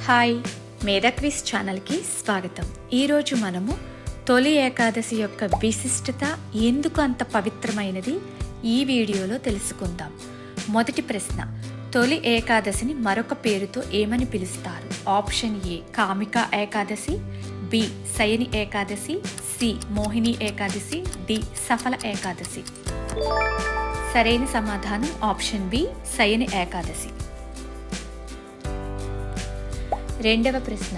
Hi, మేధా quiz ఛానల్కి స్వాగతం. ఈరోజు మనము తొలి ఏకాదశి యొక్క విశిష్టత ఎందుకు అంత పవిత్రమైనది ఈ వీడియోలో తెలుసుకుందాం. మొదటి ప్రశ్న, తొలి ఏకాదశిని మరొక పేరుతో ఏమని పిలుస్తారు? Option A Kamika Ekadashi, B Shayani Ekadashi, C Mohini Ekadashi, D Saphala Ekadashi. సరైన సమాధానం ఆప్షన్ బి శయని ఏకాదశి. రెండవ ప్రశ్న,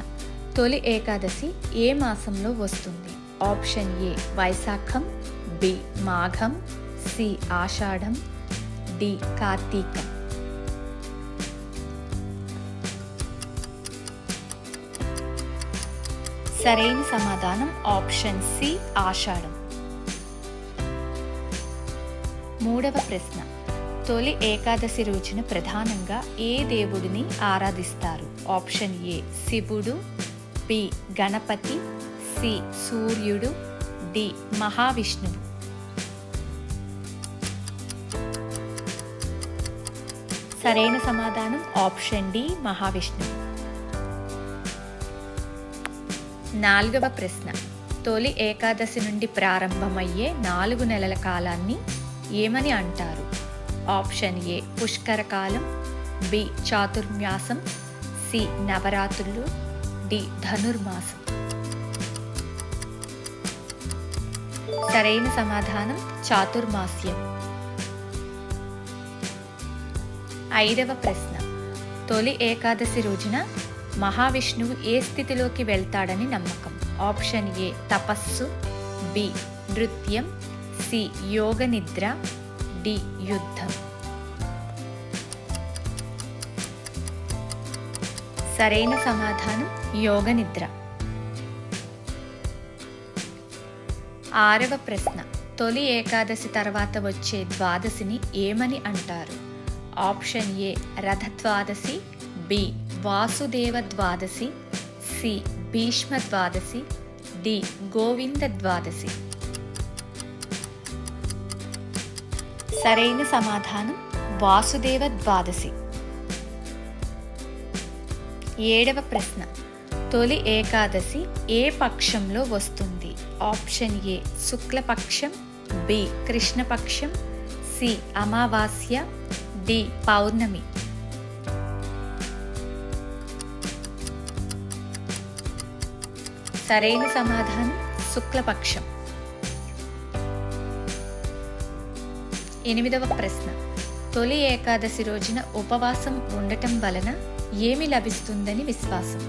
తొలి ఏకాదశి ఏ మాసంలో వస్తుంది? ఆప్షన్ ఏ వైశాఖం, బి మాఘం, సి ఆషాఢం, డి కార్తీకం. సరైన సమాధానం ఆప్షన్ సి ఆషాఢం. మూడవ ప్రశ్న, తొలి ఏకాదశి రోజున ప్రధానంగా ఏ దేవుడిని ఆరాధిస్తారు? ఆప్షన్ ఏ శివుడు, బి గణపతి, సి సూర్యుడు, డి మహావిష్ణువు. సరైన సమాధానం ఆప్షన్ డి మహావిష్ణువు. నాలుగవ ప్రశ్న, తొలి ఏకాదశి నుండి ప్రారంభమయ్యే 4 నెలల కాలాన్ని ఏమని అంటారు? ఆప్షన్ ఏ పుష్కరకాలం, బి చాతుర్మాసం, సి నవరాత్రులు, డి ధనుర్మాసం. సరైన సమాధానం చాతుర్మాస్యం. ఐదవ ప్రశ్న, తొలి ఏకాదశి రోజున మహావిష్ణువు ఏ స్థితిలోకి వెళ్తాడని నమ్మకం? ఆప్షన్ ఏ తపస్సు, బి నృత్యం, సి యోగ నిద్ర, డి యుద్ధం. సరైన సమాధానం యోగ నిద్ర. ఆరవ ప్రశ్న, తొలి ఏకాదశి తర్వాత వచ్చే ద్వాదశిని ఏమని అంటారు? Option A Ratha Dwadashi, B Vasudeva Dwadashi, C Bhishma Dwadashi, D Govinda ద్వాదశి. సరైన సమాధానం వాసుదేవ ద్వాదశి. ఏడవ ప్రశ్న, తొలి ఏకాదశి ఏ పక్షంలో వస్తుంది? ఆప్షన్ ఏ శుక్లపక్షం, బి కృష్ణపక్షం, సి అమావాస్య, డి పౌర్ణమి. సరైన సమాధానం శుక్లపక్షం. ఎనిమిదవ ప్రశ్న, తొలి ఏకాదశి రోజున ఉపవాసం ఉండటం వలన ఏమి లభిస్తుందని విశ్వాసం?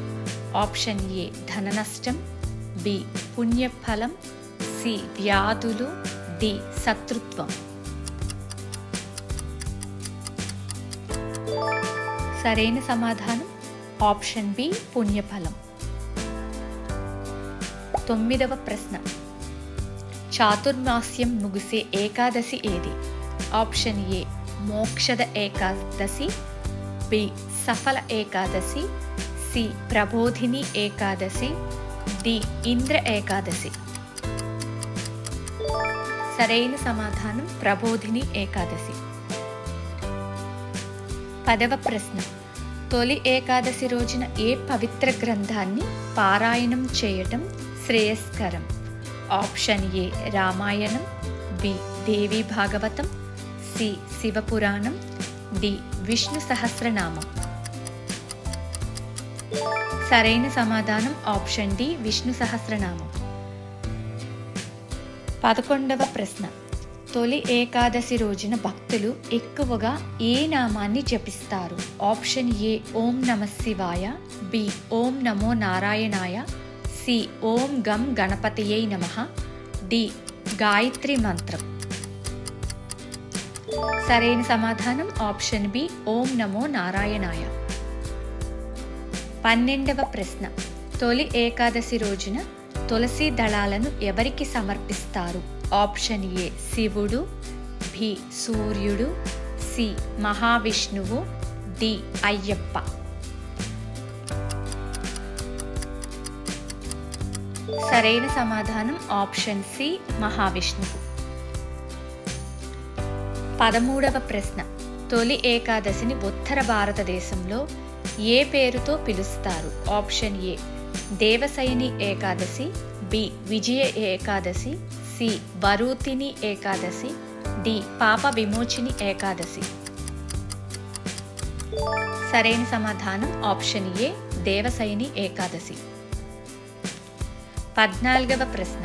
ఆప్షన్ ఏ ధన నష్టం, బి పుణ్యఫలం, సి వ్యాధులు, డి శత్రుత్వం. సరైన సమాధానం ఆప్షన్ బి పుణ్యఫలం. తొమ్మిదవ ప్రశ్న, చాతుర్మాస్యం ముగిసే ఏకాదశి ఏది? Option A Mokshada Ekadashi, B Saphala Ekadashi, C Prabodhini Ekadashi, D Indra Ekadashi. సరైన సమాధానం ప్రబోధిని ఏకాదశి. పదవ ప్రశ్న, తొలి ఏకాదశి రోజున ఏ పవిత్ర గ్రంథాన్ని పారాయణం చేయటం శ్రేయస్కరం? Option A Ramayanam, B Devi Bhagavatam, C Shivapuranam, D Vishnu Sahasranamam. సరైన సమాధానం ఆప్షన్ డి విష్ణు సహస్రనామం. 11వ ప్రశ్న, తొలి ఏకాదశి రోజున భక్తులు ఎక్కువగా ఏ నామాన్ని జపిస్తారు? ఆప్షన్ ఏ ఓం నమః శివాయ, బి ఓం నమో నారాయణాయ, సి ఓం గం గణపతియై నమః, డి గాయత్రి మంత్రం. సరైన సమాధానం ఆప్షన్ బి ఓం నమో నారాయణాయ. 12వ ప్రశ్న, తొలి ఏకాదశి రోజున తులసి దళాలను ఎవరికి సమర్పిస్తారు? ఆప్షన్ ఏ శివుడు, బి సూర్యుడు, సి మహావిష్ణువు, డి అయ్యప్ప. సరైన సమాధానం ఆప్షన్ సి మహావిష్ణువు. 13వ ప్రశ్న, తొలి ఏకాదశిని ఉత్తర భారతదేశంలో ఏ పేరుతో పిలుస్తారు? Option A Devasayani Ekadashi, B Vijaya Ekadashi, C Varuthini Ekadashi, D Papa Vimochini Ekadashi. సరైన సమాధానం ఆప్షన్ ఏ దేవసైని ఏకాదశి. 14వ ప్రశ్న.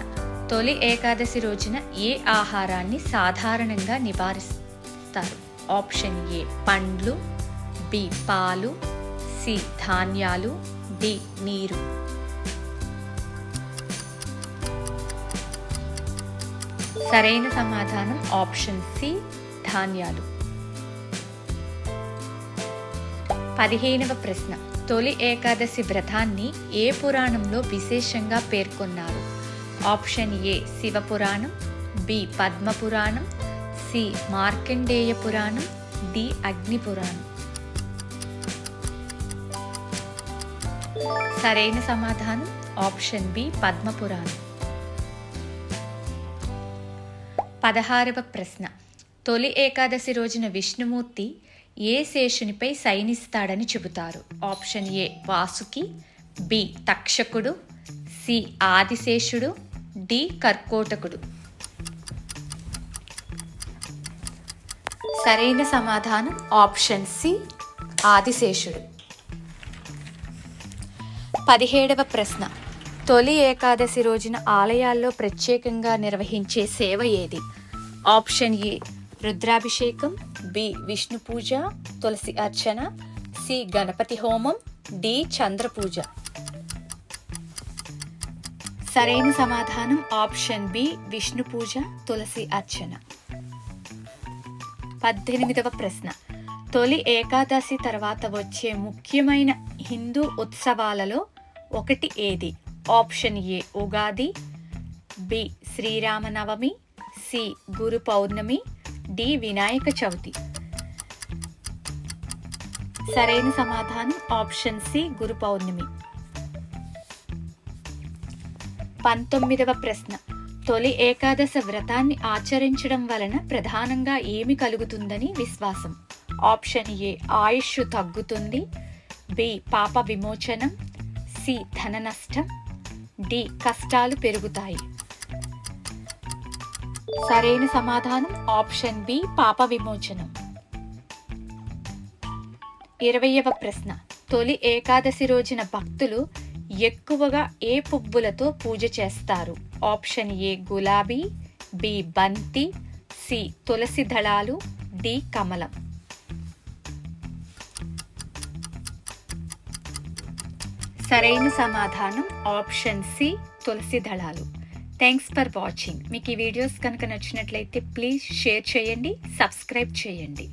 తొలి ఏకాదశి రోజున ఏ ఆహారాన్ని సాధారణంగా నివారిస్తారు? ఆప్షన్ ఏ పండ్లు, బి పాలు, సి ధాన్యాలు, డి నీరు. సరైన సమాధానం ఆప్షన్ సి ధాన్యాలు. 15వ ప్రశ్న. తొలి ఏకాదశి వ్రతాన్ని ఏ పురాణంలో విశేషంగా పేర్కొన్నారు? Option A Shivapuranam, B Padmapuranam, C Markandeya Puranam, D అగ్ని పురాణం. సరైన సమాధానం ఆప్షన్ బి పద్మపురాణం. 16వ ప్రశ్న. తొలి ఏకాదశి రోజున విష్ణుమూర్తి ఏ శేషునిపై శయనిస్తాడని చెబుతారు? ఆప్షన్ ఏ వాసుకి, బి తక్షకుడు, సి ఆదిశేషుడు, డి కర్కోటకుడు. సరైన సమాధానం ఆప్షన్ సి ఆదిశేషుడు. 17వ ప్రశ్న. తొలి ఏకాదశి రోజున ఆలయాల్లో ప్రత్యేకంగా నిర్వహించే సేవ ఏది? ఆప్షన్ ఏ రుద్రాభిషేకం, బి విష్ణు పూజ, తులసి అర్చన, సి గణపతి హోమం, డి చంద్ర పూజ. సరైన సమాధానం ఆప్షన్ బి విష్ణు పూజ, తులసి అర్చన. 18వ ప్రశ్న. తొలి ఏకాదశి తర్వాత వచ్చే ముఖ్యమైన హిందూ ఉత్సవాలలో ఒకటి ఏది? Option A Ugadi, B Sriramanavami, C Guru Purnima, D Vinayaka Chavithi. సరైన సమాధానం ఆప్షన్ సి గురు పౌర్ణమి. 19వ ప్రశ్న. తొలి ఏకాదశి వ్రతాన్ని ఆచరించడం వలన ప్రధానంగా ఏమి కలుగుతుందని విశ్వాసం? ఆప్షన్ ఏ ఆయుష్ తగ్గుతుంది, బి పాప విమోచనం, సి ధన నష్టం, డి కష్టాలు పెరుగుతాయి. సరైన సమాధానం ఆప్షన్ బి పాప విమోచనం. 20వ ప్రశ్న. తొలి ఏకాదశి రోజున భక్తులు ఎక్కువగా ఏ పువ్వులతో పూజ చేస్తారు? ఆప్షన్ ఏ గులాబీ, బి బంతి, సి తులసి దళాలు, డి కమలం. సరైన సమాధానం ఆప్షన్ సి తులసి దళాలు. Thanks for watching. మీకు ఈ వీడియోస్ కనుక నచ్చినట్లయితే ప్లీజ్ షేర్ చేయండి, సబ్స్క్రైబ్ చేయండి.